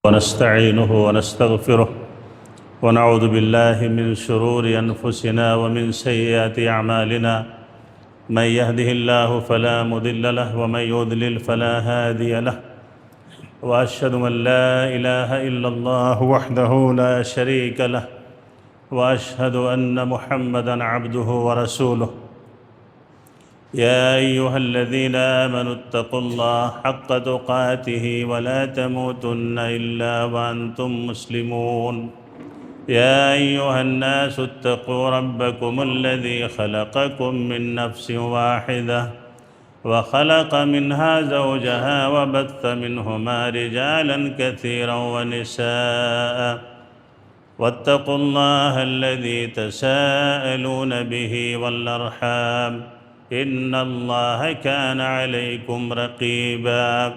ونستعينه ونستغفره ونعوذ بالله من شرور أنفسنا ومن سيئات أعمالنا من يهده الله فلا مضل له ومن يضلل فلا هادي له وأشهد أن لا إله إلا الله وحده لا شريك له وأشهد أن محمدًا عبده ورسوله يا أيها الذين آمنوا اتقوا الله حق تقاته ولا تموتن إلا وأنتم مسلمون يا أيها الناس اتقوا ربكم الذي خلقكم من نفس واحدة وخلق منها زوجها وبث منهما رجالا كثيرا ونساء واتقوا الله الذي تساءلون به والأرحام إن الله كان عليكم رقيبا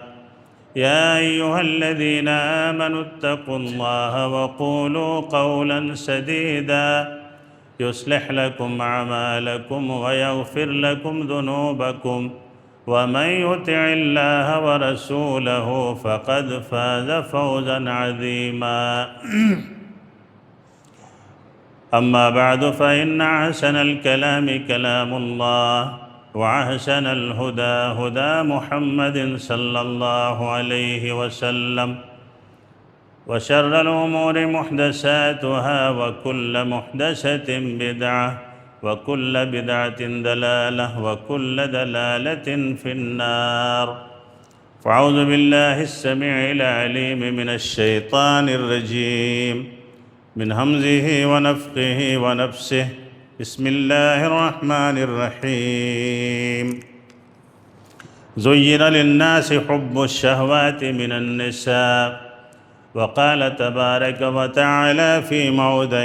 يا أيها الذين آمنوا اتقوا الله وقولوا قولا سديدا يصلح لكم أعمالكم ويغفر لكم ذنوبكم ومن يطع الله ورسوله فقد فاز فوزا عظيما أما بعد فإن أحسن الكلام كلام الله وأحسن الهدى هدى محمد صلى الله عليه وسلم وشر الأمور محدثاتها وكل محدثة بدعة وكل بدعة ضلالة وكل ضلالة في النار فأعوذ بالله السميع العليم من الشيطان الرجيم من همزه ونفخه ونفسه بسم الله الرحمن الرحيم زين للناس حب الشهوات من النساء وقال تبارك وتعالى في موضع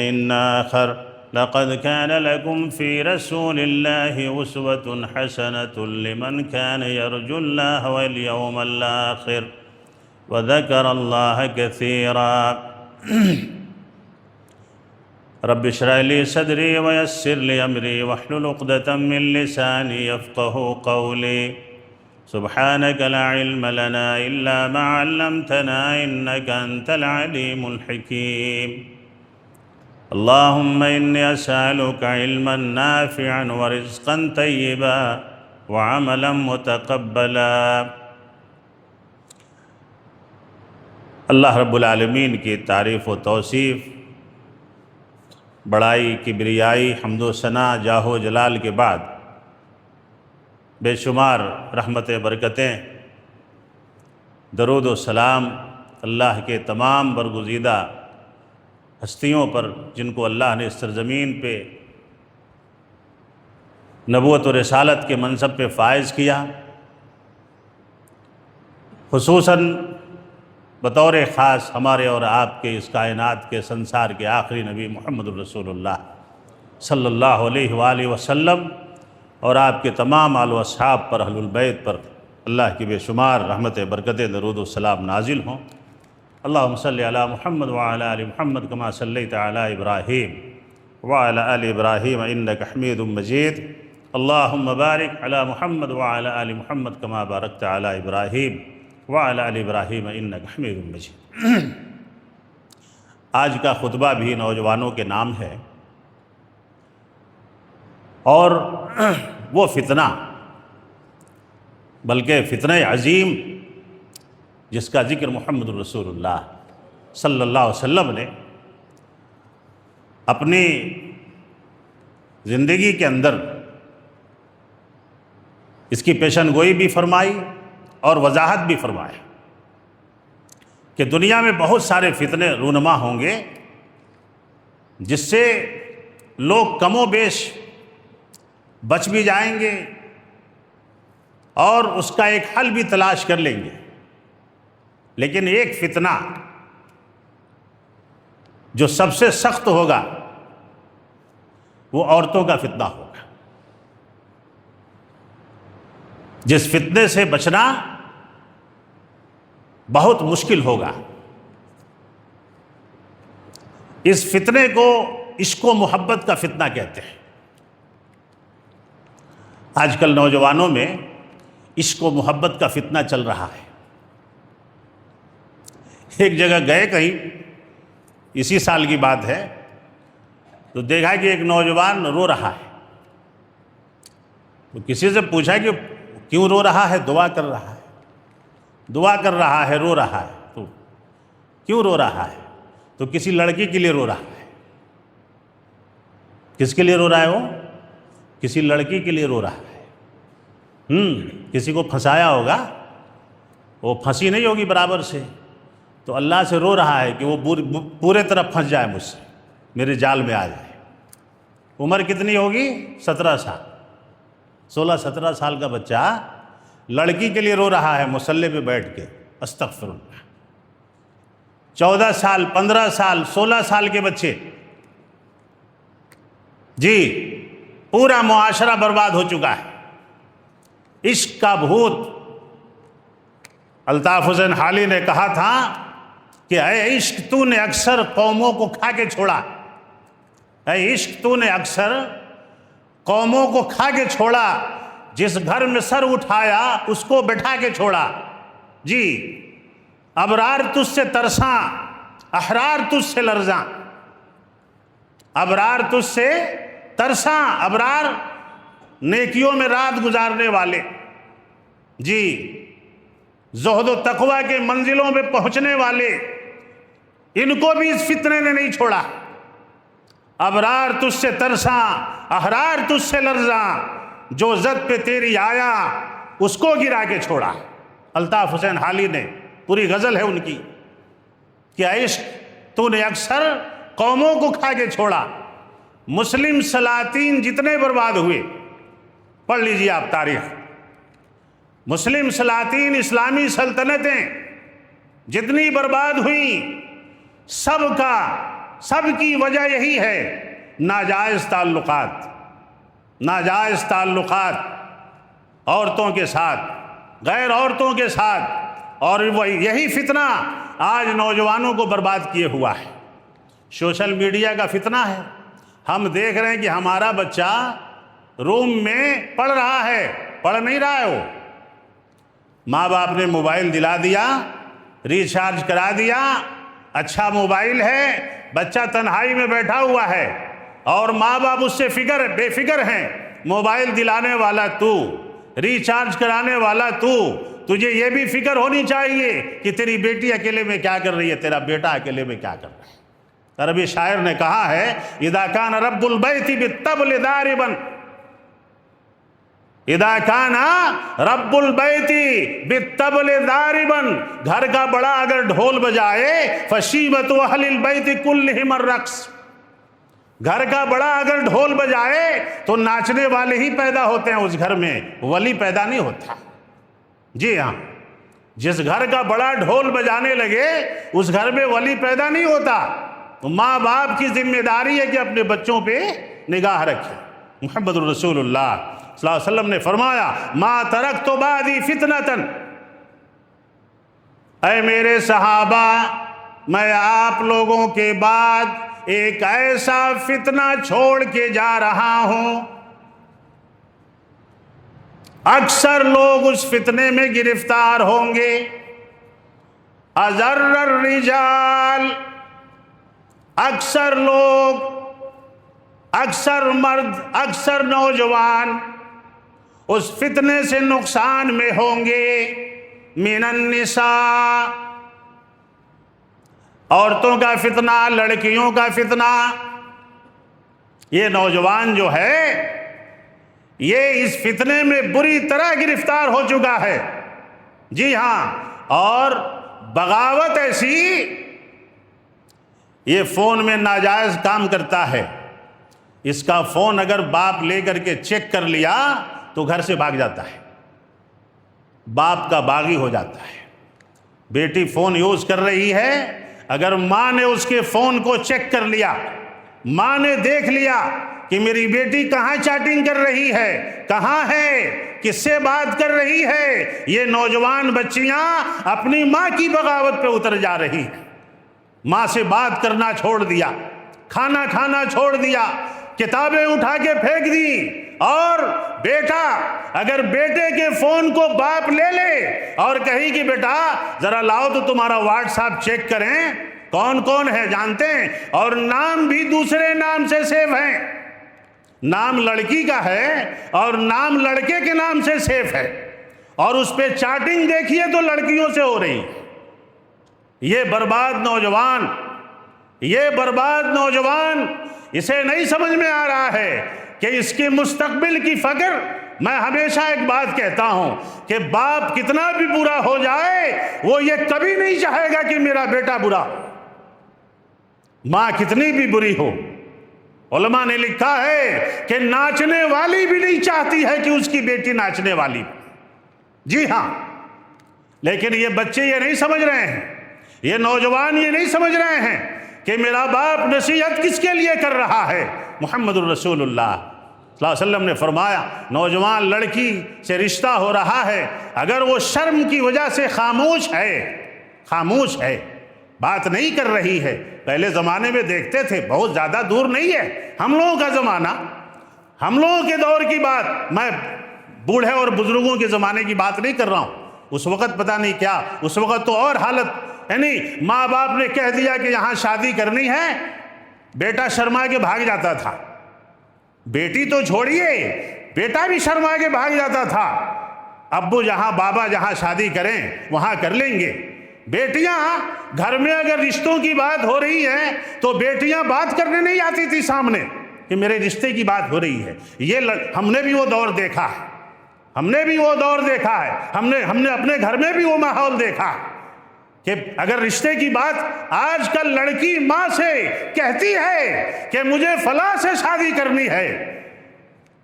آخر لقد كان لكم في رسول الله أسوة حسنة لمن كان يرجو الله واليوم الآخر وذكر الله كثيرا رب اشرح لي صدري ويسر لي أمري واحلل عقدة من لساني يفقهوا قولي سبحانك لا علم لنا إلا ما علمتنا إنك أنت العليم الحكيم اللهم إني أسألك علما نافعا ورزقا طيبا وعملا متقبلا۔ اللہ رب العالمین کی تعریف و توصیف، بڑائی، کبریائی، حمد و ثنا، جاہ و جلال کے بعد بے شمار رحمتیں، برکتیں، درود و سلام اللہ کے تمام برگزیدہ ہستیوں پر جن کو اللہ نے اس سرزمین پہ نبوت و رسالت کے منصب پہ فائز کیا، خصوصاً بطور خاص ہمارے اور آپ کے اس کائنات کے سنسار کے آخری نبی محمد الرسول اللہ صلی اللہ علیہ وآلہ وسلم اور آپ کے تمام آل و اصحاب پر، اہل البیت پر اللہ کی بے شمار رحمت، برکتیں، درود و سلام نازل ہوں۔ اللہم صلی علی محمد وعلی آل محمد کما صلیت علی ابراہیم وعلی آل ابراہیم انک حمید مجید۔ اللہم بارک علی محمد وعلی آل محمد کما بارکت علی ابراہیم وعلی آل ابراہیم انک حمید مجید۔ آج کا خطبہ بھی نوجوانوں کے نام ہے، اور وہ فتنہ، بلکہ فتنہ عظیم جس کا ذکر محمد الرسول اللہ صلی اللہ علیہ وسلم نے اپنی زندگی کے اندر اس کی پیشن گوئی بھی فرمائی اور وضاحت بھی فرمائی کہ دنیا میں بہت سارے فتنے رونما ہوں گے جس سے لوگ کم و بیش بچ بھی جائیں گے اور اس کا ایک حل بھی تلاش کر لیں گے، لیکن ایک فتنہ جو سب سے سخت ہوگا وہ عورتوں کا فتنہ ہوگا، جس فتنے سے بچنا بہت مشکل ہوگا۔ اس فتنے کو عشق و محبت کا فتنہ کہتے ہیں۔ آج کل نوجوانوں میں عشق و محبت کا فتنہ چل رہا ہے۔ ایک جگہ گئے کہیں، اسی سال کی بات ہے، تو دیکھا کہ ایک نوجوان رو رہا ہے۔ تو کسی سے پوچھا کہ کیوں رو رہا ہے؟ دعا کر رہا ہے، دعا کر رہا ہے، رو رہا ہے۔ تو کیوں رو رہا ہے؟ تو کسی لڑکی کے لیے رو رہا ہے۔ کس کے لیے رو رہا ہے وہ؟ کسی لڑکی کے لیے رو رہا ہے۔ کسی کو پھنسایا ہوگا، وہ پھنسی نہیں ہوگی برابر سے، تو اللہ سے رو رہا ہے کہ وہ پورے طرح پھنس جائے مجھ سے، میرے جال میں آ جائے۔ عمر کتنی ہوگی؟ 17 سال، 16-17 سال کا بچہ لڑکی کے لیے رو رہا ہے مصلی پہ بیٹھ کے، استغفر اللہ۔ 14 سال، 15 سال، 16 سال کے بچے، جی پورا معاشرہ برباد ہو چکا ہے۔ عشق کا بھوت۔ الطاف حسین حالی نے کہا تھا کہ اے عشق تو نے اکثر قوموں کو کھا کے چھوڑا، اے عشق تو نے اکثر قوموں کو کھا کے چھوڑا، جس گھر میں سر اٹھایا اس کو بٹھا کے چھوڑا۔ جی ابرار تجھ سے ترساں، احرار تجھ سے لرزاں۔ ابرار تجھ سے ترساں، ابرار نیکیوں میں رات گزارنے والے، جی زہد و تقوی کے منزلوں پہ پہنچنے والے، ان کو بھی اس فتنے نے نہیں چھوڑا۔ ابرار تجھ سے ترساں، احرار تجھ سے لرزاں، جو زد پہ تیری آیا اس کو گرا کے چھوڑا۔ الطاف حسین حالی نے، پوری غزل ہے ان کی کہ عشق تو نے اکثر قوموں کو کھا کے چھوڑا۔ مسلم سلاطین جتنے برباد ہوئے، پڑھ لیجئے آپ تاریخ، مسلم سلاطین، اسلامی سلطنتیں جتنی برباد ہوئیں، سب کی وجہ یہی ہے، ناجائز تعلقات، ناجائز تعلقات عورتوں کے ساتھ، غیر عورتوں کے ساتھ، اور یہی فتنہ آج نوجوانوں کو برباد کیے ہوا ہے۔ سوشل میڈیا کا فتنہ ہے۔ ہم دیکھ رہے ہیں کہ ہمارا بچہ روم میں پڑھ رہا ہے، پڑھ نہیں رہا ہے، وہ ماں باپ نے موبائل دلا دیا، ریچارج کرا دیا، اچھا موبائل ہے، بچہ تنہائی میں بیٹھا ہوا ہے، اور ماں باپ اس سے بے فکر ہیں۔ موبائل دلانے والا تو، ریچارج کرانے والا تو، تجھے یہ بھی فکر ہونی چاہیے کہ تیری بیٹی اکیلے میں کیا کر رہی ہے، تیرا بیٹا اکیلے میں کیا کر رہا ہے۔ عربی شاعر نے کہا ہے اذا کان رب البیت بالطبل ضاربا، اذا کان رب البیت بالطبل ضاربا، گھر کا بڑا اگر ڈھول بجائے فشیبۃ اہل البیت کلہم الرقص، گھر کا بڑا اگر ڈھول بجائے تو ناچنے والے ہی پیدا ہوتے ہیں اس گھر میں، ولی پیدا نہیں ہوتا۔ جی ہاں، جس گھر کا بڑا ڈھول بجانے لگے اس گھر میں ولی پیدا نہیں ہوتا۔ تو ماں باپ کی ذمہ داری ہے کہ اپنے بچوں پہ نگاہ رکھیں۔ محمد رسول اللہ صلی اللہ علیہ وسلم نے فرمایا ما ترکت بعدی فتنةً، اے میرے صحابہ، میں آپ لوگوں کے بعد ایک ایسا فتنہ چھوڑ کے جا رہا ہوں، اکثر لوگ اس فتنے میں گرفتار ہوں گے۔ اضر الرجال، اکثر لوگ، اکثر مرد، اکثر نوجوان اس فتنے سے نقصان میں ہوں گے۔ من النساء، عورتوں کا فتنہ، لڑکیوں کا فتنہ۔ یہ نوجوان جو ہے یہ اس فتنے میں بری طرح گرفتار ہو چکا ہے۔ جی ہاں، اور بغاوت ایسی، یہ فون میں ناجائز کام کرتا ہے، اس کا فون اگر باپ لے کر کے چیک کر لیا تو گھر سے بھاگ جاتا ہے، باپ کا باغی ہو جاتا ہے۔ بیٹی فون یوز کر رہی ہے، اگر ماں نے اس کے فون کو چیک کر لیا، ماں نے دیکھ لیا کہ میری بیٹی کہاں چیٹنگ کر رہی ہے، کہاں ہے، کس سے بات کر رہی ہے، یہ نوجوان بچیاں اپنی ماں کی بغاوت پہ اتر جا رہی ہیں۔ ماں سے بات کرنا چھوڑ دیا، کھانا کھانا چھوڑ دیا، کتابیں اٹھا کے پھینک دی، اور بیٹا اگر بیٹے کے فون کو باپ لے لے اور کہیں کہ بیٹا ذرا لاؤ تو تمہارا واٹس ایپ چیک کریں کون کون ہے جانتے ہیں، اور نام بھی دوسرے نام سے سیو ہیں، نام لڑکی کا ہے اور نام لڑکے کے نام سے سیف ہے، اور اس پہ چیٹنگ دیکھیے تو لڑکیوں سے ہو رہی۔ یہ برباد نوجوان، یہ برباد نوجوان، اسے نہیں سمجھ میں آ رہا ہے کہ اس کے مستقبل کی فکر۔ میں ہمیشہ ایک بات کہتا ہوں کہ باپ کتنا بھی برا ہو جائے وہ یہ کبھی نہیں چاہے گا کہ میرا بیٹا برا ہو، ماں کتنی بھی بری ہو۔ علماء نے لکھا ہے کہ ناچنے والی بھی نہیں چاہتی ہے کہ اس کی بیٹی ناچنے والی ہو۔ جی ہاں، لیکن یہ بچے یہ نہیں سمجھ رہے ہیں، یہ نوجوان یہ نہیں سمجھ رہے ہیں کہ میرا باپ نصیحت کس کے لیے کر رہا ہے۔ محمد الرسول اللہ صلی اللہ علیہ وسلم نے فرمایا نوجوان لڑکی سے رشتہ ہو رہا ہے، اگر وہ شرم کی وجہ سے خاموش ہے، بات نہیں کر رہی ہے۔ پہلے زمانے میں دیکھتے تھے، بہت زیادہ دور نہیں ہے، ہم لوگوں کا زمانہ، ہم لوگوں کے دور کی بات، میں بوڑھے اور بزرگوں کے زمانے کی بات نہیں کر رہا ہوں۔ اس وقت پتہ نہیں کیا، اس وقت تو اور حالت، یعنی ماں باپ نے کہہ دیا کہ یہاں شادی کرنی ہے، بیٹا شرما کے بھاگ جاتا تھا، بیٹی تو چھوڑیے بیٹا بھی شرما کے بھاگ جاتا تھا، ابو جہاں بابا جہاں شادی کریں وہاں کر لیں گے۔ بیٹیاں گھر میں اگر رشتوں کی بات ہو رہی ہے تو بیٹیاں بات کرنے نہیں آتی تھی سامنے کہ میرے رشتے کی بات ہو رہی ہے۔ یہ ہم نے بھی وہ دور دیکھا ہے، ہم نے بھی وہ دور دیکھا ہے، ہم نے اپنے گھر میں بھی وہ ماحول دیکھا ہے کہ اگر رشتے کی بات آج کل لڑکی ماں سے کہتی ہے کہ مجھے فلاں سے شادی کرنی ہے،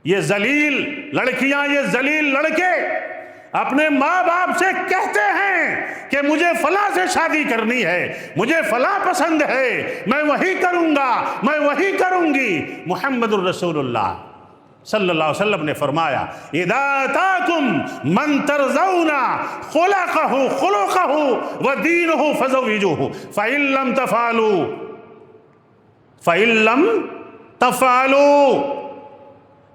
یہ ذلیل لڑکیاں، یہ ذلیل لڑکے اپنے ماں باپ سے کہتے ہیں کہ مجھے فلاں سے شادی کرنی ہے، مجھے فلاں پسند ہے، میں وہی کروں گا، میں وہی کروں گی۔ محمد الرسول اللہ صلی اللہ علیہ وسلم نے فرمایا اذا آتاکم من ترضون خلقہ ودینہ فزوجوہ فإن لم تفعلوا،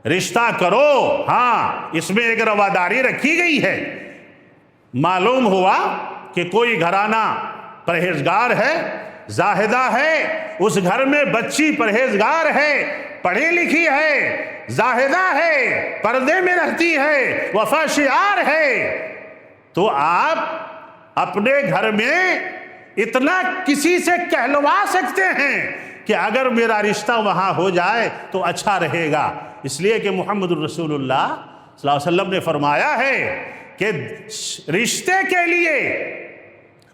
رشتہ کرو، ہاں اس میں ایک رواداری رکھی گئی ہے۔ معلوم ہوا کہ کوئی گھرانہ پرہیزگار ہے، زاہدہ ہے، اس گھر میں بچی پرہیزگار ہے، پڑھی لکھی ہے، زاہدہ ہے، پردے میں رہتی ہے، وفا شعار ہے، تو آپ اپنے گھر میں اتنا کسی سے کہلوا سکتے ہیں کہ اگر میرا رشتہ وہاں ہو جائے تو اچھا رہے گا۔ اس لیے کہ محمد الرسول اللہ صلی اللہ علیہ وسلم نے فرمایا ہے کہ رشتے کے لیے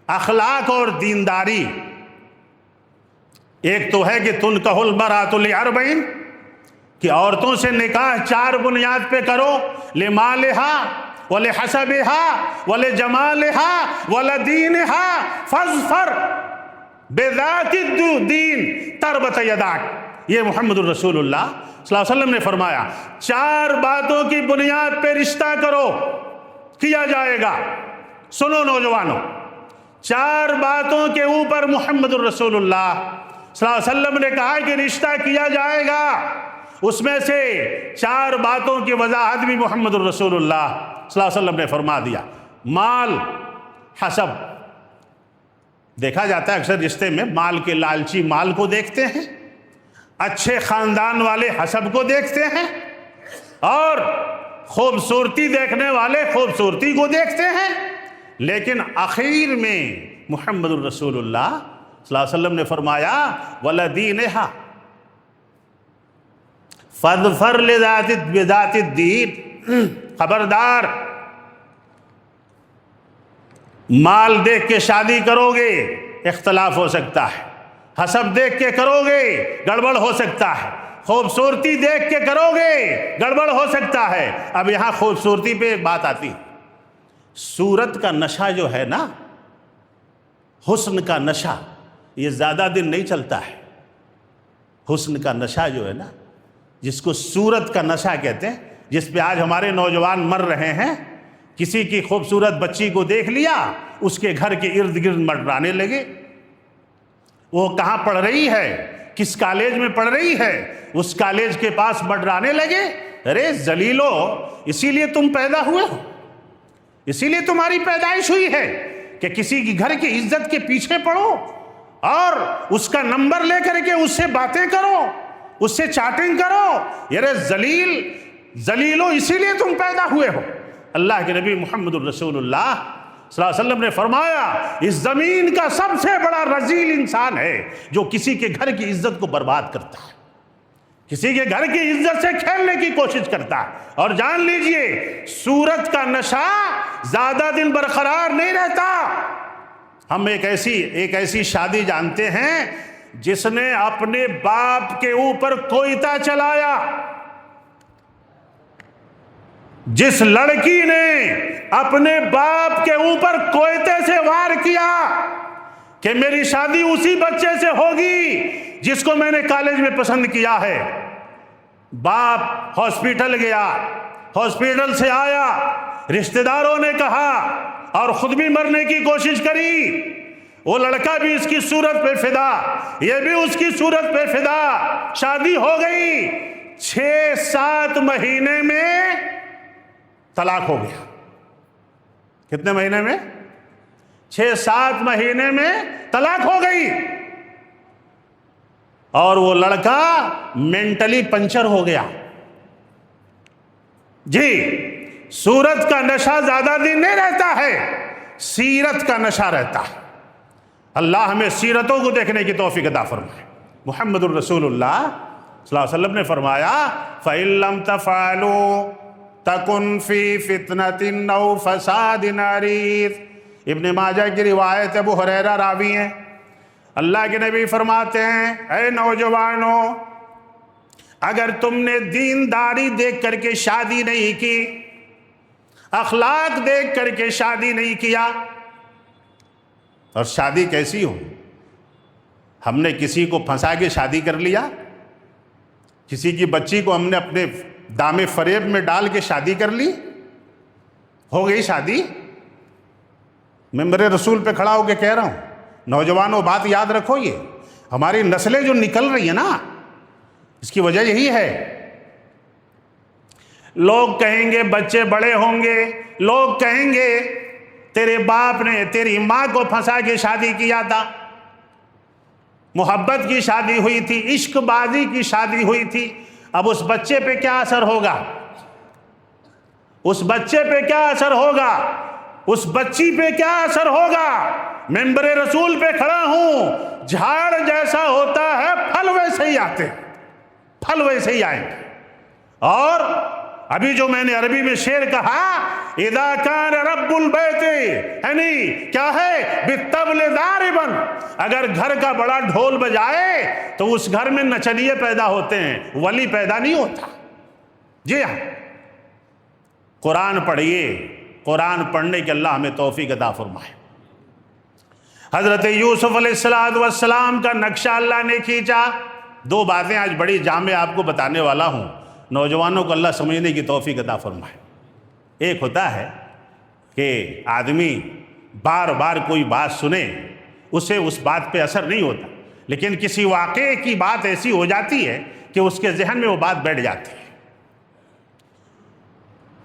اخلاق اور دینداری، ایک تو ہے کہ تنکح المرأۃ لأربع، کہ عورتوں سے نکاح 4 بنیاد پہ کرو، لمالہا ولحسبہا ولجمالہا ولدینہا فاظفر بذات الدین تربت یداک۔ یہ محمد الرسول اللہ صلی اللہ علیہ وسلم نے فرمایا 4 باتوں کی بنیاد پہ رشتہ کرو، کیا جائے گا۔ سنو نوجوانوں، 4 باتوں کے اوپر محمد الرسول اللہ صلی اللہ علیہ وسلم نے کہا کہ رشتہ کیا جائے گا۔ اس میں سے 4 باتوں کی وضاحت بھی محمد الرسول اللہ صلی اللہ علیہ وسلم نے فرما دیا۔ مال، حسب، دیکھا جاتا ہے اکثر رشتے میں مال کے لالچی مال کو دیکھتے ہیں، اچھے خاندان والے حسب کو دیکھتے ہیں، اور خوبصورتی دیکھنے والے خوبصورتی کو دیکھتے ہیں، لیکن آخر میں محمد الرسول اللہ صلی اللہ علیہ وسلم نے فرمایا وَلَدِينِهَا فَاظْفَرْ بِذَاتِ الدِّينِ، خبردار مال دیکھ کے شادی کرو گے اختلاف ہو سکتا ہے، حسب دیکھ کے کرو گے گڑبڑ ہو سکتا ہے، خوبصورتی دیکھ کے کرو گے گڑبڑ ہو سکتا ہے۔ اب یہاں خوبصورتی پہ بات آتی، صورت کا نشہ جو ہے نا، حسن کا نشہ، یہ زیادہ دن نہیں چلتا ہے۔ حسن کا نشہ جو ہے نا، جس کو صورت کا نشہ کہتے ہیں، جس پہ آج ہمارے نوجوان مر رہے ہیں، کسی کی خوبصورت بچی کو دیکھ لیا، اس کے گھر کے ارد گرد منڈرانے لگے، وہ کہاں پڑھ رہی ہے، کس کالج میں پڑھ رہی ہے، اس کالج کے پاس منڈرانے لگے، ارے ذلیلو، اسی لیے تم پیدا ہوئے ہو، اسی لیے تمہاری پیدائش ہوئی ہے کہ کسی کی گھر کی عزت کے پیچھے پڑو اور اس کا نمبر لے کر کے اس سے باتیں کرو، اس سے چیٹنگ کرو، ارے ذلیلو، اسی لیے تم پیدا ہوئے ہو۔ اللہ کے نبی محمد الرسول اللہ صلی اللہ علیہ وسلم نے فرمایا، اس زمین کا سب سے بڑا رذیل انسان ہے جو کسی کے گھر کی عزت کو برباد کرتا ہے، کسی کے گھر کی عزت سے کھیلنے کی کوشش کرتا ہے۔ اور جان لیجئے، صورت کا نشہ زیادہ دن برقرار نہیں رہتا۔ ہم ایک ایسی شادی جانتے ہیں جس نے اپنے باپ کے اوپر کوئتہ چلایا، جس لڑکی نے اپنے باپ کے اوپر کوئتے سے وار کیا کہ میری شادی اسی بچے سے ہوگی جس کو میں نے کالج میں پسند کیا ہے۔ باپ ہاسپٹل گیا، ہاسپٹل سے آیا، رشتہ داروں نے کہا اور خود بھی مرنے کی کوشش کری، وہ لڑکا بھی اس کی صورت پہ فدا، یہ بھی اس کی صورت پہ فدا، شادی ہو گئی، 6-7 مہینے میں طلاق ہو گیا۔ کتنے مہینے میں؟ 6-7 مہینے میں طلاق ہو گئی، اور وہ لڑکا مینٹلی پنچر ہو گیا۔ جی، صورت کا نشہ زیادہ دن نہیں رہتا ہے، سیرت کا نشہ رہتا ہے۔ اللہ ہمیں سیرتوں کو دیکھنے کی توفیق عطا فرمائے۔ محمد الرسول اللہ صلی اللہ علیہ وسلم نے فرمایا، فَإِن لَمْ تَفْعَلُوا تَكُنْ فِي فِتْنَةٍ أَوْ فَسَادٍ عَرِيضٍ۔ ابن ماجہ کی روایت، ابو ہریرہ راوی ہیں۔ اللہ کے نبی فرماتے ہیں، اے نوجوانوں، اگر تم نے دینداری دیکھ کر کے شادی نہیں کی، اخلاق دیکھ کر کے شادی نہیں کیا، اور شادی کیسی ہو؟ ہم نے کسی کو پھنسا کے شادی کر لیا، کسی کی بچی کو ہم نے اپنے دام فریب میں ڈال کے شادی کر لی، ہو گئی شادی۔ میں میرے رسول پہ کھڑا ہو کے کہہ رہا ہوں، نوجوانوں بات یاد رکھو، یہ ہماری نسلیں جو نکل رہی ہیں نا، اس کی وجہ یہی ہے۔ لوگ کہیں گے بچے بڑے ہوں گے، لوگ کہیں گے تیرے باپ نے تیری ماں کو پھنسا کے شادی کیا تھا، محبت کی شادی ہوئی تھی، عشق بازی کی شادی ہوئی تھی، اب اس بچے پہ کیا اثر ہوگا؟ اس بچے پہ کیا اثر ہوگا؟ اس بچی پہ کیا اثر ہوگا؟ ممبر رسول پہ کھڑا ہوں، جھاڑ جیسا ہوتا ہے، پھل ویسے ہی آتے ہیں، پھل ویسے ہی آئیں گے۔ اور ابھی جو میں نے عربی میں شعر کہا، اذا کان رب البیت، یعنی کیا ہے؟ بالطبل ضاربا، اگر گھر کا بڑا ڈھول بجائے تو اس گھر میں نچنیے پیدا ہوتے ہیں، ولی پیدا نہیں ہوتا۔ جی ہاں، قرآن پڑھیے، قرآن پڑھنے کے اللہ ہمیں توفیق عطا فرمائے۔ حضرت یوسف علیہ السلام کا نقشہ اللہ نے کھینچا۔ 2 باتیں آج بڑی جامع آپ کو بتانے والا ہوں، نوجوانوں کو اللہ سمجھنے کی توفیق عطا فرمائے۔ ایک ہوتا ہے کہ آدمی بار بار کوئی بات سنے، اسے اس بات پہ اثر نہیں ہوتا، لیکن کسی واقعے کی بات ایسی ہو جاتی ہے کہ اس کے ذہن میں وہ بات بیٹھ جاتی ہے۔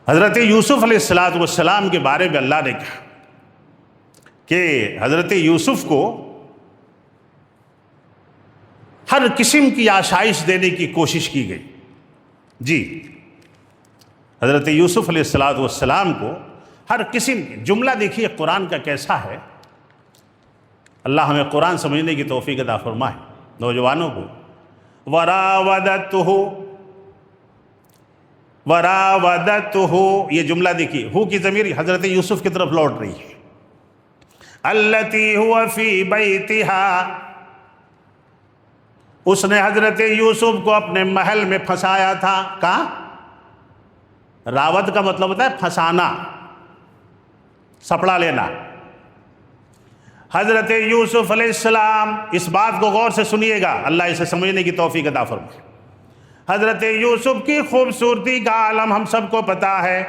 حضرت یوسف علیہ السلام کے بارے میں اللہ نے کہا کہ حضرت یوسف کو ہر قسم کی آشائش دینے کی کوشش کی گئی۔ جی، حضرت یوسف علیہ السلام کو ہر قسم کی، جملہ دیکھیے قرآن کا کیسا ہے۔ اللہ ہمیں قرآن سمجھنے کی توفیق عطا فرمائے۔ نوجوانوں کو وراودته، یہ جملہ دیکھیے، ہو کی ضمیر حضرت یوسف کی طرف لوٹ رہی ہے۔ التی هو فی بیتہا، اس نے حضرت یوسف کو اپنے محل میں پھنسایا تھا۔ کہاں؟ راوت کا مطلب ہوتا ہے پھنسانا، سپڑا لینا۔ حضرت یوسف علیہ السلام، اس بات کو غور سے سنیے گا، اللہ اسے سمجھنے کی توفیق عطا فرمائے۔ حضرت یوسف کی خوبصورتی کا عالم ہم سب کو پتا ہے،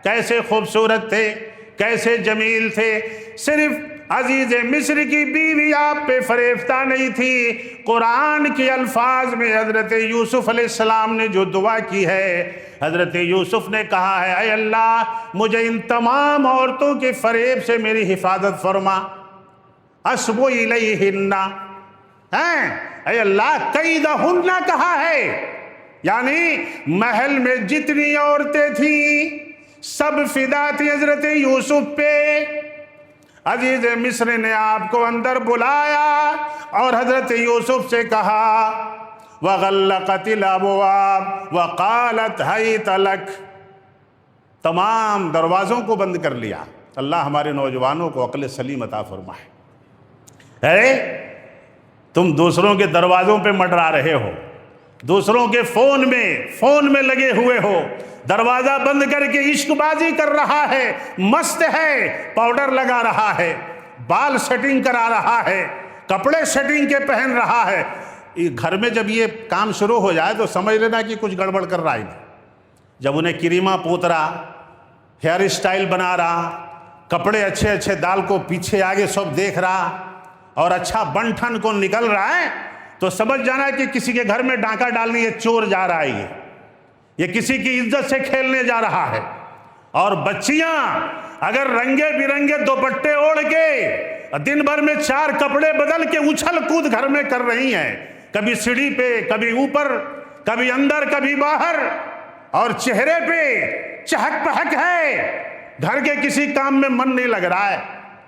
کیسے خوبصورت تھے، کیسے جمیل تھے۔ صرف عزیز مصر کی بیوی آپ پہ فریفتہ نہیں تھی۔ قرآن کے الفاظ میں حضرت یوسف علیہ السلام نے جو دعا کی ہے، حضرت یوسف نے کہا ہے اے اللہ مجھے ان تمام عورتوں کے فریب سے میری حفاظت فرما۔ اسبو الیہن، اے اللہ قیدہن کہا ہے، یعنی محل میں جتنی عورتیں تھیں سب فدا تھی حضرت یوسف پہ۔ عزیز مصر نے آپ کو اندر بلایا اور حضرت یوسف سے کہا وَغَلَّقَتِ الْأَبْوَابَ وَقَالَتْ هَيْتَ لَكَ، تمام دروازوں کو بند کر لیا۔ اللہ ہمارے نوجوانوں کو عقل سلیم عطا فرمائے۔ تم دوسروں کے دروازوں پہ منڈرا رہے ہو، دوسروں کے فون میں لگے ہوئے ہو، دروازہ بند کر کے عشق بازی کر رہا ہے، مست ہے، پاؤڈر لگا رہا ہے، بال سیٹنگ کرا رہا ہے، کپڑے سیٹنگ کے پہن رہا ہے۔ گھر میں جب یہ کام شروع ہو جائے تو سمجھ لینا کہ کچھ گڑبڑ کر رہا ہے۔ جب انہیں کریمہ پوت رہا، ہیئر اسٹائل بنا رہا، کپڑے اچھے اچھے دال کو پیچھے آگے سب دیکھ رہا اور اچھا بن ٹھن کو نکل رہا ہے تو سمجھ جانا کہ کسی کے گھر میں ڈاکہ ڈالنے یہ چور جا رہا ہے، یہ کسی کی عزت سے کھیلنے جا رہا ہے۔ اور بچیاں اگر رنگے برنگے دوپٹے اوڑھ کے دن بھر میں 4 کپڑے بدل کے اچھل کود گھر میں کر رہی ہیں، کبھی سیڑھی پہ، کبھی اوپر، کبھی اندر، کبھی باہر، اور چہرے پہ چہک پہک ہے، گھر کے کسی کام میں من نہیں لگ رہا ہے،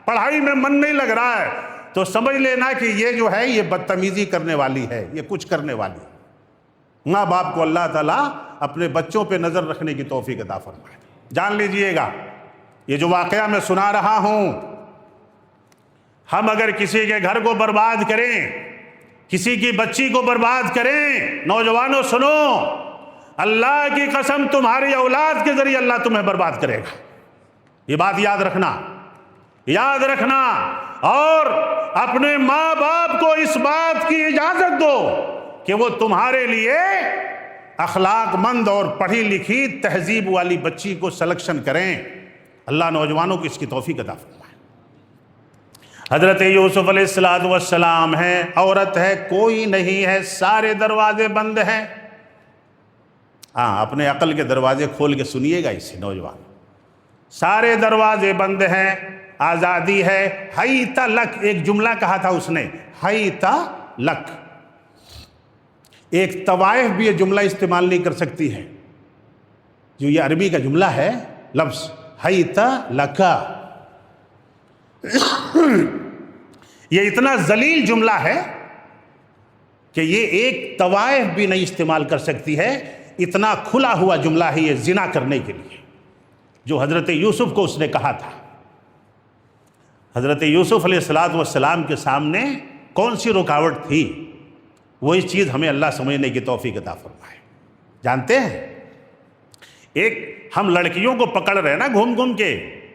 پڑھائی میں من نہیں لگ رہا ہے، تو سمجھ لینا کہ یہ جو ہے یہ بدتمیزی کرنے والی ہے، یہ کچھ کرنے والی ہے۔ ماں باپ کو اللہ تعالیٰ اپنے بچوں پہ نظر رکھنے کی توفیق عطا فرمائے۔ جان لیجئے گا یہ جو واقعہ میں سنا رہا ہوں، ہم اگر کسی کے گھر کو برباد کریں، کسی کی بچی کو برباد کریں، نوجوانوں سنو، اللہ کی قسم تمہاری اولاد کے ذریعے اللہ تمہیں برباد کرے گا۔ یہ بات یاد رکھنا، یاد رکھنا، اور اپنے ماں باپ کو اس بات کی اجازت دو کہ وہ تمہارے لیے اخلاق مند اور پڑھی لکھی تہذیب والی بچی کو سلیکشن کریں۔ اللہ نوجوانوں کو اس کی توفیق عطا فرمائے۔ حضرت یوسف علیہ السلام ہیں، عورت ہے، کوئی نہیں ہے، سارے دروازے بند ہیں۔ اپنے عقل کے دروازے کھول کے سنیے گا اسے نوجوان، سارے دروازے بند ہیں، آزادی ہے۔ حیت لک، ایک جملہ کہا تھا اس نے، حیت لک۔ ایک طوائف بھی یہ جملہ استعمال نہیں کر سکتی ہے، جو یہ عربی کا جملہ ہے، لفظ حیت لکا، یہ اتنا ذلیل جملہ ہے کہ یہ ایک طوائف بھی نہیں استعمال کر سکتی ہے۔ اتنا کھلا ہوا جملہ ہے یہ زنا کرنے کے لیے، جو حضرت یوسف کو اس نے کہا تھا۔ حضرت یوسف علیہ السلام کے سامنے کون سی رکاوٹ تھی؟ وہی چیز ہمیں اللہ سمجھنے کی توفیق عطا فرمائے۔ جانتے ہیں، ایک ہم لڑکیوں کو پکڑ رہے ہیں نا گھوم گھوم کے،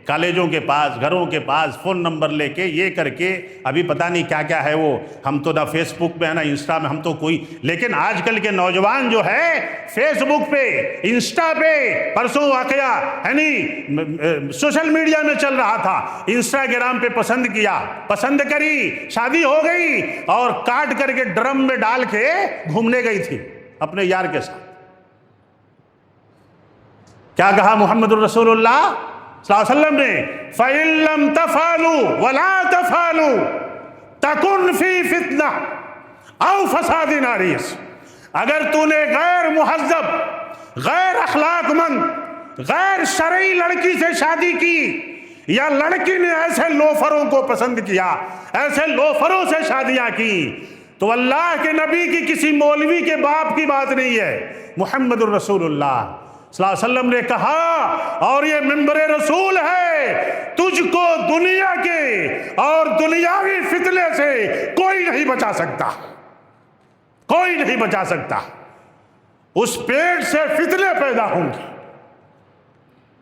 کالجوں کے پاس، گھروں کے پاس، فون نمبر لے کے، یہ کر کے، ابھی پتہ نہیں کیا کیا ہے وہ، ہم تو نہ فیس بک پہ ہے نہ انسٹا میں، ہم تو کوئی، لیکن آج کل کے نوجوان جو ہے فیس بک پہ، انسٹا پہ، پرسوں واقعہ یعنی سوشل میڈیا میں چل رہا تھا، انسٹاگرام پہ پسند کیا، پسند کری، شادی ہو گئی، اور کاٹ کر کے ڈرم میں ڈال کے گھومنے گئی تھی اپنے یار کے ساتھ۔ کیا کہا محمد الرسول اللہ صلی اللہ علیہ وسلم نے؟ فَإِن لَمْ تَفْعَلُوا وَلَا تَفْعَلُوا تَكُنْ فِي فِتْنَةٍ أَوْ فَسَادٍ عَرِيضٍ، اگر تو نے غیر مہذب، غیر اخلاق مند، غیر شرعی لڑکی سے شادی کی، یا لڑکی نے ایسے لوفروں کو پسند کیا، ایسے لوفروں سے شادیاں کی، تو اللہ کے نبی کی کسی مولوی کے باپ کی بات نہیں ہے، محمد الرسول اللہ صلی اللہ علیہ وسلم نے کہا، اور یہ منبر رسول ہے، تجھ کو دنیا کے اور دنیاوی فتنے سے کوئی نہیں بچا سکتا، کوئی نہیں بچا سکتا۔ اس پیٹ سے فتنے پیدا ہوں گے،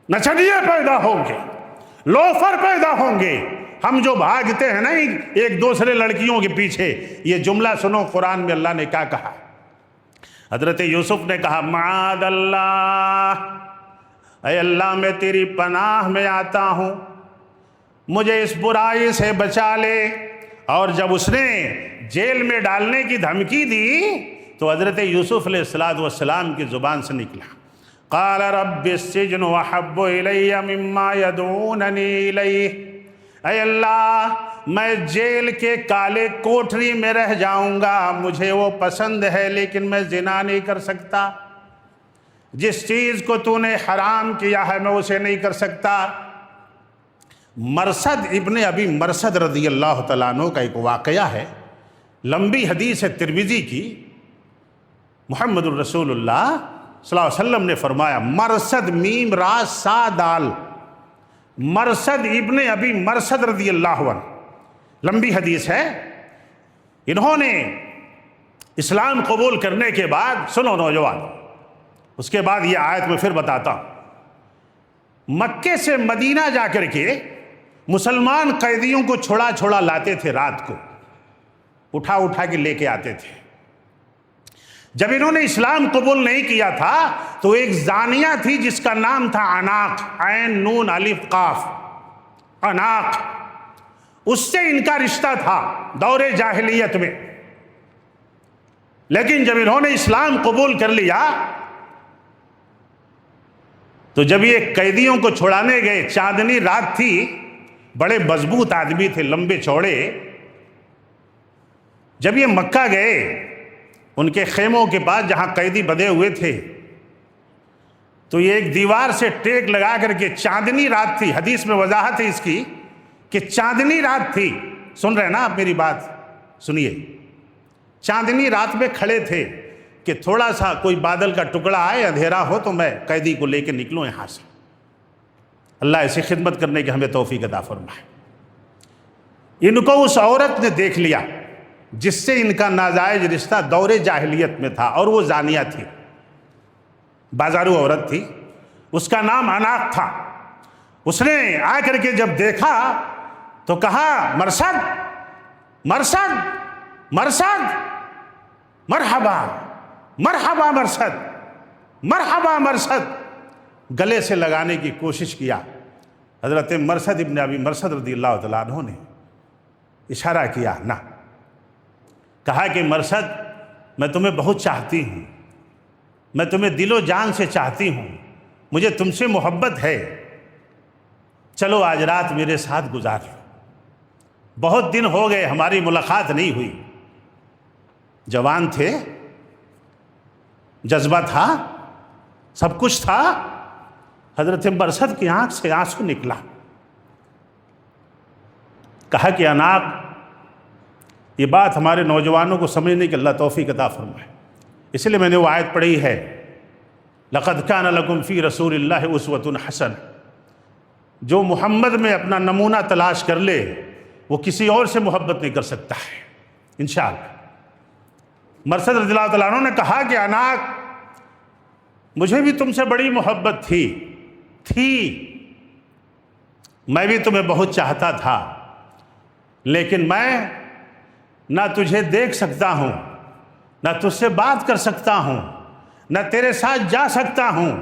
نچنیے پیدا ہوں گے، لوفر پیدا ہوں گے، ہم جو بھاگتے ہیں نا ایک دوسرے لڑکیوں کے پیچھے۔ یہ جملہ سنو، قرآن میں اللہ نے کیا کہا؟ حضرت یوسف نے کہا معاذ اللہ، اے اللہ میں تیری پناہ میں آتا ہوں، مجھے اس برائی سے بچا لے۔ اور جب اس نے جیل میں ڈالنے کی دھمکی دی تو حضرت یوسف علیہ السلام کی زبان سے نکلا، قال رب السجن احب الی مما یدعوننی الیہ، اے اللہ میں جیل کے کالے کوٹری میں رہ جاؤں گا، مجھے وہ پسند ہے لیکن میں زنا نہیں کر سکتا، جس چیز کو تو نے حرام کیا ہے میں اسے نہیں کر سکتا۔ مرثد ابن ابی مرثد رضی اللہ تعالیٰ عنہ کا ایک واقعہ ہے، لمبی حدیث ہے ترمذی کی۔ محمد الرسول اللہ صلی اللہ علیہ وسلم نے فرمایا، مرثد میم را سا دال، مرثد ابن ابی مرثد رضی اللہ عنہ، لمبی حدیث ہے۔ انہوں نے اسلام قبول کرنے کے بعد، سنو نوجوان، اس کے بعد یہ آیت میں پھر بتاتا ہوں، مکے سے مدینہ جا کر کے مسلمان قیدیوں کو چھوڑا چھوڑا لاتے تھے، رات کو اٹھا اٹھا کے لے کے آتے تھے۔ جب انہوں نے اسلام قبول نہیں کیا تھا تو ایک زانیہ تھی جس کا نام تھا عناق، عین نون الف قاف، عناق، اس سے ان کا رشتہ تھا دور جاہلیت میں۔ لیکن جب انہوں نے اسلام قبول کر لیا تو جب یہ قیدیوں کو چھڑانے گئے، چاندنی رات تھی، بڑے مضبوط آدمی تھے، لمبے چوڑے، جب یہ مکہ گئے ان کے خیموں کے پاس جہاں قیدی بدے ہوئے تھے تو یہ ایک دیوار سے ٹیک لگا کر کے، چاندنی رات تھی، حدیث میں وضاحت ہے اس کی کہ چاندنی رات تھی، سن رہے ہیں نا آپ میری بات، سنیے، چاندنی رات میں کھڑے تھے کہ تھوڑا سا کوئی بادل کا ٹکڑا آئے، اندھیرا ہو تو میں قیدی کو لے کے نکلوں یہاں سے۔ اللہ ایسی خدمت کرنے کی ہمیں توفیق عطا فرمائے۔ ان کو اس عورت نے دیکھ لیا جس سے ان کا ناجائز رشتہ دور جاہلیت میں تھا، اور وہ زانیہ تھی، بازارو عورت تھی، اس کا نام عناق تھا۔ اس نے آ کر کے جب دیکھا تو کہا، مرثد مرثد مرثد، مرحبا مرحبا مرثد، مرحبا مرثد، گلے سے لگانے کی کوشش کیا۔ حضرت مرثد ابن ابی مرثد رضی اللہ تعالیٰ عنہ نے اشارہ کیا، نہ، کہا کہ مرثد میں تمہیں بہت چاہتی ہوں، میں تمہیں دل و جان سے چاہتی ہوں، مجھے تم سے محبت ہے، چلو آج رات میرے ساتھ گزار لو، بہت دن ہو گئے ہماری ملاقات نہیں ہوئی۔ جوان تھے، جذبہ تھا، سب کچھ تھا۔ حضرت مرثد کی آنکھ سے آنسو نکلا، کہا کہ عناق، یہ بات ہمارے نوجوانوں کو سمجھنے کی اللہ توفیق عطا فرمائے، اس لیے میں نے وہ آیت پڑھی ہے، لَقَدْ كَانَ لَكُمْ فِي رَسُولِ اللَّهِ أُسْوَةٌ حَسَنَةٌ۔ جو محمد میں اپنا نمونہ تلاش کر لے وہ کسی اور سے محبت نہیں کر سکتا ہے انشاءاللہ۔ مرثد رضی اللہ تعالیٰ عنہ نے کہا کہ عناق، مجھے بھی تم سے بڑی محبت تھی، میں بھی تمہیں بہت چاہتا تھا، لیکن میں نہ تجھے دیکھ سکتا ہوں، نہ تجھ سے بات کر سکتا ہوں، نہ تیرے ساتھ جا سکتا ہوں،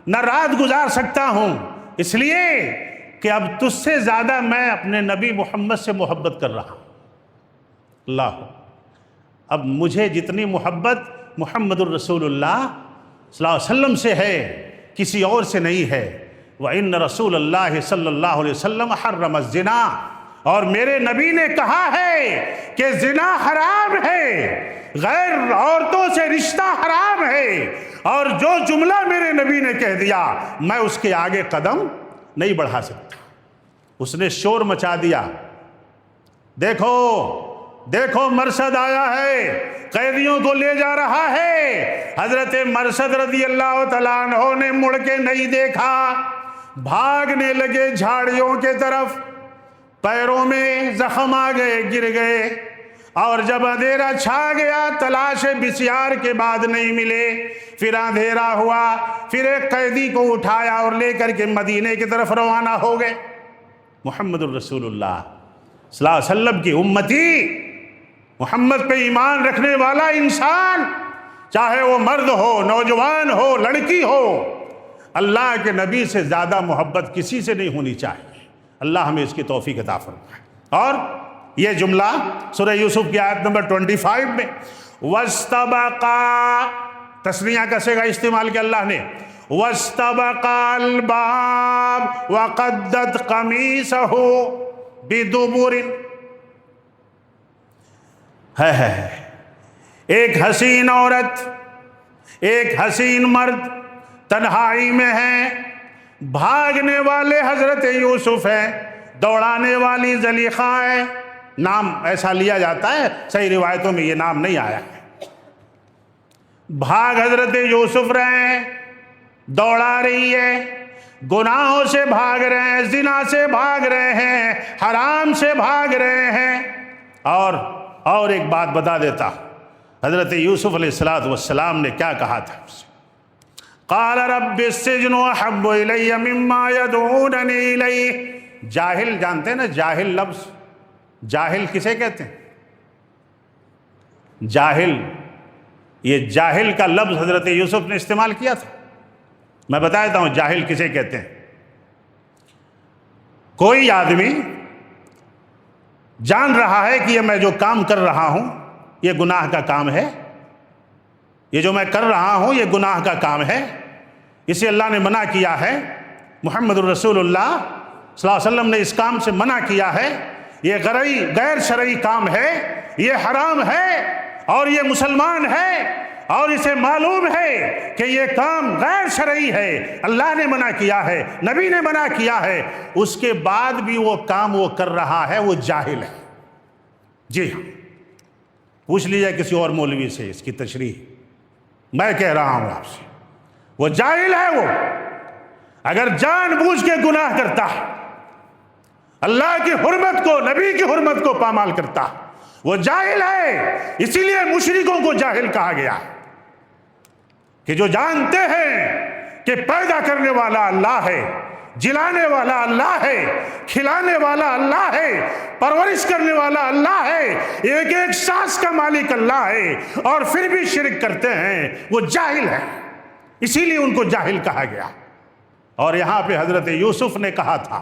نہ رات گزار سکتا ہوں، اس لیے کہ اب تجھ سے زیادہ میں اپنے نبی محمد سے محبت کر رہا ہوں۔ اللہ، اب مجھے جتنی محبت محمد الرسول اللہ صلی اللہ علیہ وسلم سے ہے کسی اور سے نہیں ہے۔ وَإِنَّ رسول اللہ صلی اللہ علیہ وسلم حرم الزنا، اور میرے نبی نے کہا ہے کہ زنا حرام ہے، غیر عورتوں سے رشتہ حرام ہے، اور جو جملہ میرے نبی نے کہہ دیا میں اس کے آگے قدم نہیں بڑھا سکتا۔ اس نے شور مچا دیا، دیکھو دیکھو مرثد آیا ہے، قیدیوں کو لے جا رہا ہے۔ حضرت مرثد رضی اللہ تعالیٰ عنہ نے مڑ کے نہیں دیکھا، بھاگنے لگے جھاڑیوں کے طرف، پیروں میں زخم آ گئے، گر گئے، اور جب اندھیرا چھا گیا تلاش بسیار کے بعد نہیں ملے، پھر اندھیرا ہوا، پھر ایک قیدی کو اٹھایا اور لے کر کے مدینے کی طرف روانہ ہو گئے۔ محمد الرسول اللہ صلی اللہ علیہ وسلم کی امتی، محمد پہ ایمان رکھنے والا انسان، چاہے وہ مرد ہو، نوجوان ہو، لڑکی ہو، اللہ کے نبی سے زیادہ محبت کسی سے نہیں ہونی چاہیے۔ اللہ ہمیں اس کی توفیق عطا فرمائے۔ اور یہ جملہ سورہ یوسف کی آیت نمبر 25 میں وَاسْتَبَقَا، تثنیہ کا صیغہ استعمال کیا اللہ نے، وَاسْتَبَقَا الْبَابَ وَقَدَّتْ قَمِيصَهُ بِدُبُرٍ۔ ہے ایک حسین عورت، ایک حسین مرد تنہائی میں ہیں، بھاگنے والے حضرت یوسف ہیں، دوڑانے والی زلیخا ہے، نام ایسا لیا جاتا ہے، صحیح روایتوں میں یہ نام نہیں آیا ہے۔ بھاگ حضرت یوسف رہے ہیں، دوڑا رہی ہے، گناہوں سے بھاگ رہے ہیں، زنا سے بھاگ رہے ہیں، حرام سے بھاگ رہے ہیں۔ اور ایک بات بتا دیتا، حضرت یوسف علیہ السلام نے کیا کہا تھا؟ قال رب السجن احب الی مما یدعوننی الیہ۔ جاہل جانتے ہیں نا، جاہل لفظ، جاہل کسے کہتے ہیں؟ جاہل، یہ جاہل کا لفظ حضرت یوسف نے استعمال کیا تھا۔ میں بتا دیتا ہوں جاہل کسے کہتے ہیں۔ کوئی آدمی جان رہا ہے کہ یہ میں جو کام کر رہا ہوں یہ گناہ کا کام ہے، یہ جو میں کر رہا ہوں یہ گناہ کا کام ہے، اسے اللہ نے منع کیا ہے، محمد الرسول اللہ صلی اللہ علیہ وسلم نے اس کام سے منع کیا ہے، یہ غیر شرعی کام ہے، یہ حرام ہے، اور یہ مسلمان ہے اور اسے معلوم ہے کہ یہ کام غیر شرعی ہے، اللہ نے منع کیا ہے، نبی نے منع کیا ہے، اس کے بعد بھی وہ کام وہ کر رہا ہے، وہ جاہل ہے۔ جی ہاں، پوچھ لیجیے کسی اور مولوی سے اس کی تشریح، میں کہہ رہا ہوں آپ سے، وہ جاہل ہے۔ وہ اگر جان بوجھ کے گناہ کرتا ہے، اللہ کی حرمت کو، نبی کی حرمت کو پامال کرتا ہے، وہ جاہل ہے۔ اسی لیے مشرکوں کو جاہل کہا گیا کہ جو جانتے ہیں کہ پیدا کرنے والا اللہ ہے، جلانے والا اللہ ہے، کھلانے والا اللہ ہے، پرورش کرنے والا اللہ ہے، ایک ایک سانس کا مالک اللہ ہے، اور پھر بھی شرک کرتے ہیں، وہ جاہل ہے۔ اسی لیے ان کو جاہل کہا گیا۔ اور یہاں پہ حضرت یوسف نے کہا تھا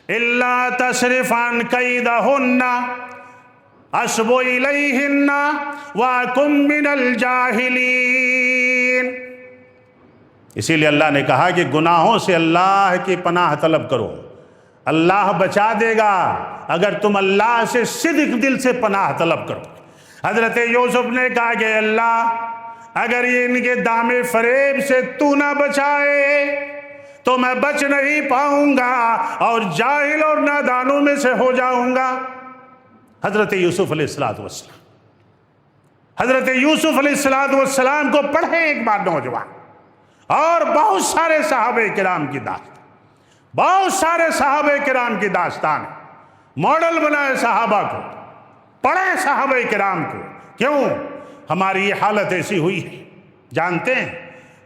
إِلَّا تَصْرِفْ كَيْدَهُنَّ أَصْبُ إِلَيْهِنَّ وَأَكُن مِّنَ الْجَاهِلِينَ۔ اسی لیے اللہ نے کہا کہ گناہوں سے اللہ کی پناہ طلب کرو، اللہ بچا دے گا اگر تم اللہ سے صدق دل سے پناہ طلب کرو۔ حضرت یوسف نے کہا کہ اللہ اگر یہ ان کے دام فریب سے تو نہ بچائے تو میں بچ نہیں پاؤں گا اور جاہل اور نادانوں میں سے ہو جاؤں گا۔ حضرت یوسف علیہ السلام، حضرت یوسف علیہ السلام کو پڑھیں ایک بار نوجوان، اور بہت سارے صحابہ کرام کی داستان، بہت سارے صحابہ کرام کی داستان، ماڈل بنائے صحابہ کو، پڑھیں صحابہ کرام کو۔ کیوں ہماری یہ حالت ایسی ہوئی ہے؟ جانتے ہیں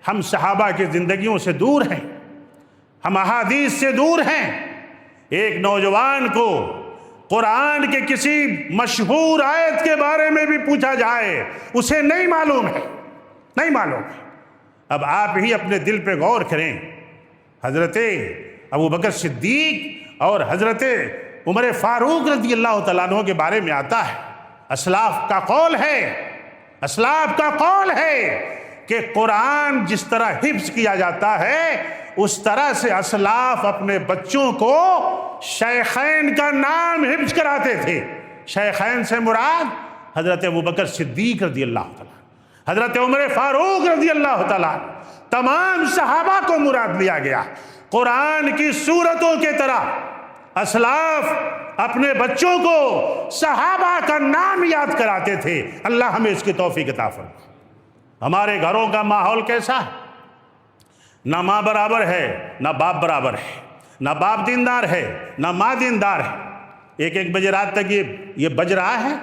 ہم صحابہ کی زندگیوں سے دور ہیں، ہم احادیث سے دور ہیں۔ ایک نوجوان کو قرآن کے کسی مشہور آیت کے بارے میں بھی پوچھا جائے اسے نہیں معلوم ہے، نہیں معلوم ہے۔ اب آپ ہی اپنے دل پہ غور کریں، حضرت ابوبکر صدیق اور حضرت عمر فاروق رضی اللہ تعالیٰ عنہ کے بارے میں آتا ہے، اسلاف کا قول ہے، اسلاف کا قول ہے کہ قرآن جس طرح حفظ کیا جاتا ہے اس طرح سے اسلاف اپنے بچوں کو شیخین کا نام حفظ کراتے تھے۔ شیخین سے مراد حضرت ابوبکر صدیق رضی اللہ تعالیٰ، حضرت عمر فاروق رضی اللہ تعالیٰ، تمام صحابہ کو مراد لیا گیا۔ قرآن کی سورتوں کے طرح اسلاف اپنے بچوں کو صحابہ کا نام یاد کراتے تھے۔ اللہ ہمیں اس کی توفیق عطا فرمائے۔ ہمارے گھروں کا ماحول کیسا ہے؟ نہ ماں برابر ہے نہ باپ برابر ہے، نہ باپ دیندار ہے نہ ماں دیندار ہے۔ ایک ایک بجے رات تک یہ بج رہا ہے،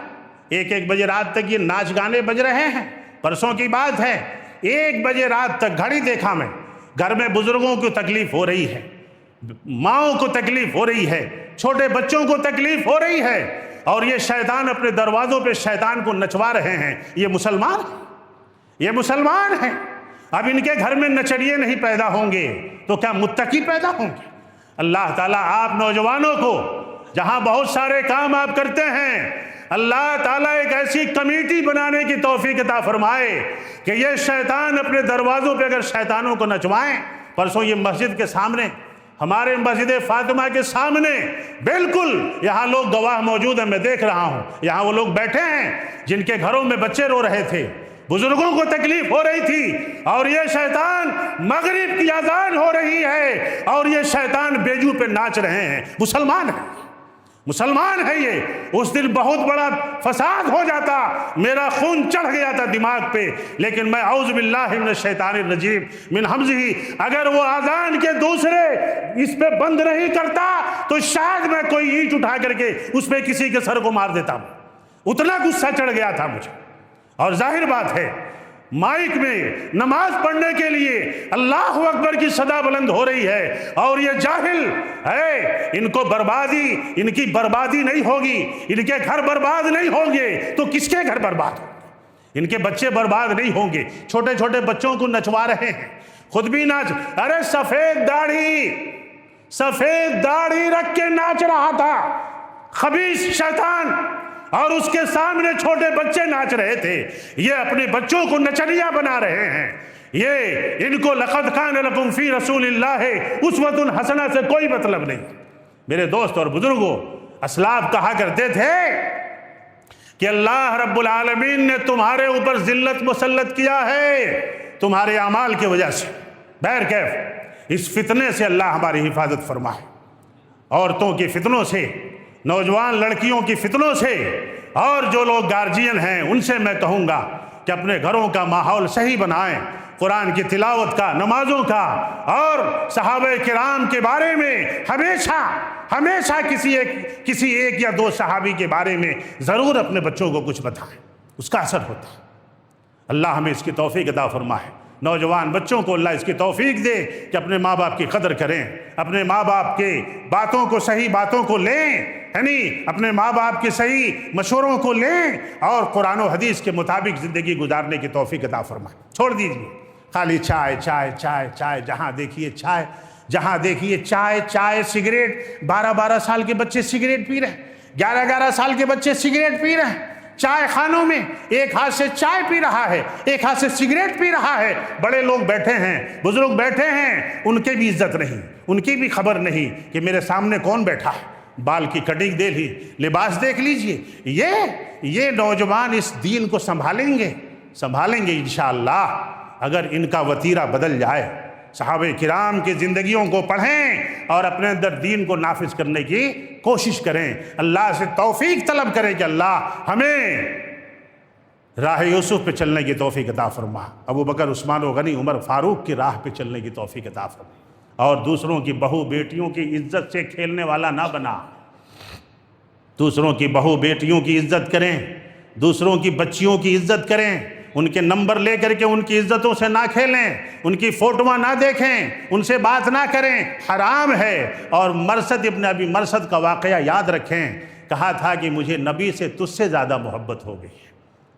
ایک ایک بجے رات تک یہ ناچ گانے بج رہے ہیں۔ پرسوں کی بات ہے، 1 بجے رات تک گھڑی دیکھا میں، گھر میں بزرگوں کو تکلیف ہو رہی ہے، ماؤں کو تکلیف ہو رہی ہے، چھوٹے بچوں کو تکلیف ہو رہی ہے، اور یہ شیطان اپنے دروازوں پہ شیطان کو نچوا رہے ہیں۔ یہ مسلمان ہیں، یہ مسلمان ہیں۔ اب ان کے گھر میں نچڑیے نہیں پیدا ہوں گے تو کیا متقی پیدا ہوں گے؟ اللہ تعالیٰ آپ نوجوانوں کو جہاں بہت سارے کام آپ کرتے ہیں، اللہ تعالیٰ ایک ایسی کمیٹی بنانے کی توفیق عطا فرمائے کہ یہ شیطان اپنے دروازوں پہ اگر شیطانوں کو نچوائیں۔ پرسوں یہ مسجد کے سامنے، ہمارے مسجد فاطمہ کے سامنے بالکل یہاں لوگ گواہ موجود ہیں، میں دیکھ رہا ہوں، یہاں وہ لوگ بیٹھے ہیں جن کے گھروں میں بچے رو رہے تھے، بزرگوں کو تکلیف ہو رہی تھی، اور یہ شیطان مغرب کی اذان ہو رہی ہے اور یہ شیطان بیجو پہ ناچ رہے ہیں۔ مسلمان ہے، مسلمان ہے یہ۔ اس دن بہت بڑا فساد ہو جاتا، میرا خون چڑھ گیا تھا دماغ پہ، لیکن میں اعوذ باللہ من الشیطان الرجیم من حمزہ، اگر وہ اذان کے دوسرے اس پہ بند نہیں کرتا تو شاید میں کوئی اینٹ اٹھا کر کے اس پہ کسی کے سر کو مار دیتا ہوں، اتنا غصہ چڑھ گیا تھا مجھے۔ اور ظاہر بات ہے مائک میں نماز پڑھنے کے لیے اللہ اکبر کی صدا بلند ہو رہی ہے، اور یہ جاہل ہے، ان کو بربادی، ان کی بربادی نہیں ہوگی، ان کے گھر برباد نہیں ہوں گے تو کس کے گھر برباد ہوں گے؟ ان کے بچے برباد نہیں ہوں گے۔ چھوٹے چھوٹے بچوں کو نچوا رہے ہیں، خود بھی ناچ، ارے سفید داڑھی رکھ کے ناچ رہا تھا خبیث شیطان، اور اس کے سامنے چھوٹے بچے ناچ رہے تھے۔ یہ اپنے بچوں کو نچنیا بنا رہے ہیں، یہ ان کو لقد کان لکم فی رسول اللہ اسوۃ حسنہ سے کوئی مطلب نہیں۔ میرے دوست اور بزرگوں، اسلاف کہا کرتے تھے کہ اللہ رب العالمین نے تمہارے اوپر ذلت مسلط کیا ہے تمہارے اعمال کی وجہ سے، بہرکیف اس فتنے سے اللہ ہماری حفاظت فرمائے، عورتوں کی فتنوں سے، نوجوان لڑکیوں کی فتنوں سے، اور جو لوگ گارجین ہیں ان سے میں کہوں گا کہ اپنے گھروں کا ماحول صحیح بنائیں، قرآن کی تلاوت کا، نمازوں کا، اور صحابہ کرام کے بارے میں ہمیشہ کسی ایک یا دو صحابی کے بارے میں ضرور اپنے بچوں کو کچھ بتائیں، اس کا اثر ہوتا ہے۔ اللہ ہمیں اس کی توفیق عطا فرمائے، نوجوان بچوں کو اللہ اس کی توفیق دے کہ اپنے ماں باپ کی قدر کریں، اپنے ماں باپ کے باتوں کو، صحیح باتوں کو لیں، یعنی اپنے ماں باپ کے صحیح مشوروں کو لیں، اور قرآن و حدیث کے مطابق زندگی گزارنے کی توفیق عطا فرمائے۔ چھوڑ دیجیے خالی چائے چائے چائے چائے، جہاں دیکھیے چائے، سگریٹ، 12 سال کے بچے سگریٹ پی رہے ہیں، 11 سال کے بچے سگریٹ پی رہے ہیں، چائے خانوں میں ایک ہاتھ سے چائے پی رہا ہے، ایک ہاتھ سے سگریٹ پی رہا ہے، بڑے لوگ بیٹھے ہیں، بزرگ بیٹھے ہیں، ان کے بھی عزت نہیں، ان کی بھی خبر نہیں کہ میرے سامنے کون بیٹھا ہے، بال کی کٹنگ دیکھ لی، لباس دیکھ لیجئے۔ یہ نوجوان اس دین کو سنبھالیں گے انشاءاللہ اگر ان کا وتیرہ بدل جائے۔ صحابہ کرام کی زندگیوں کو پڑھیں اور اپنے اندر دین کو نافذ کرنے کی کوشش کریں، اللہ سے توفیق طلب کریں کہ اللہ ہمیں راہ یوسف پہ چلنے کی توفیق عطا فرما، ابو بکر، عثمان و غنی، عمر فاروق کی راہ پہ چلنے کی توفیق عطا فرما، اور دوسروں کی بہو بیٹیوں کی عزت سے کھیلنے والا نہ بنا۔ دوسروں کی بہو بیٹیوں کی عزت کریں، دوسروں کی بچیوں کی عزت کریں، ان کے نمبر لے کر کے ان کی عزتوں سے نہ کھیلیں، ان کی فوٹوਆਂ نہ دیکھیں، ان سے بات نہ کریں، حرام ہے۔ اور مرثد ابن ابی مرثد کا واقعہ یاد رکھیں، کہا تھا کہ مجھے نبی سے تجھ سے زیادہ محبت ہو گئی۔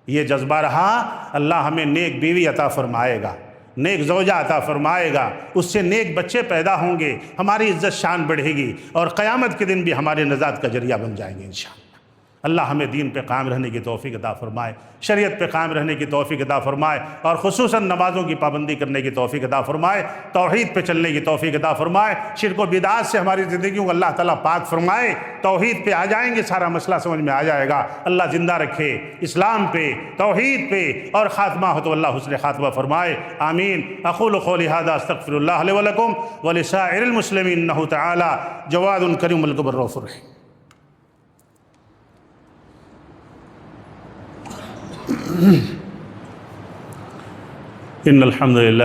یہ جذبہ رہا، اللہ ہمیں نیک بیوی عطا فرمائے گا، نیک زوجہ عطا فرمائے گا، اس سے نیک بچے پیدا ہوں گے، ہماری عزت شان بڑھے گی، اور قیامت کے دن بھی ہمارے نجات کا ذریعہ بن جائیں گے انشاءاللہ۔ اللہ ہمیں دین پہ قائم رہنے کی توفیق عطا فرمائے، شریعت پہ قائم رہنے کی توفیق عطا فرمائے، اور خصوصاً نمازوں کی پابندی کرنے کی توفیق عطا فرمائے، توحید پہ چلنے کی توفیق عطا فرمائے، شرک و بدعات سے ہماری زندگیوں کو اللہ تعالیٰ پاک فرمائے، توحید پہ آ جائیں گے، سارا مسئلہ سمجھ میں آ جائے گا۔ اللہ زندہ رکھے اسلام پہ، توحید پہ، اور خاتمہ ہو تو اللہ حسن خاتمہ فرمائے، آمین۔ اقول قولی ھذا استغفر اللہ لی ولکم ولسائر المسلمین انہ تعالی جواد کریم الغفور الرحیم۔ ان الحمد للہ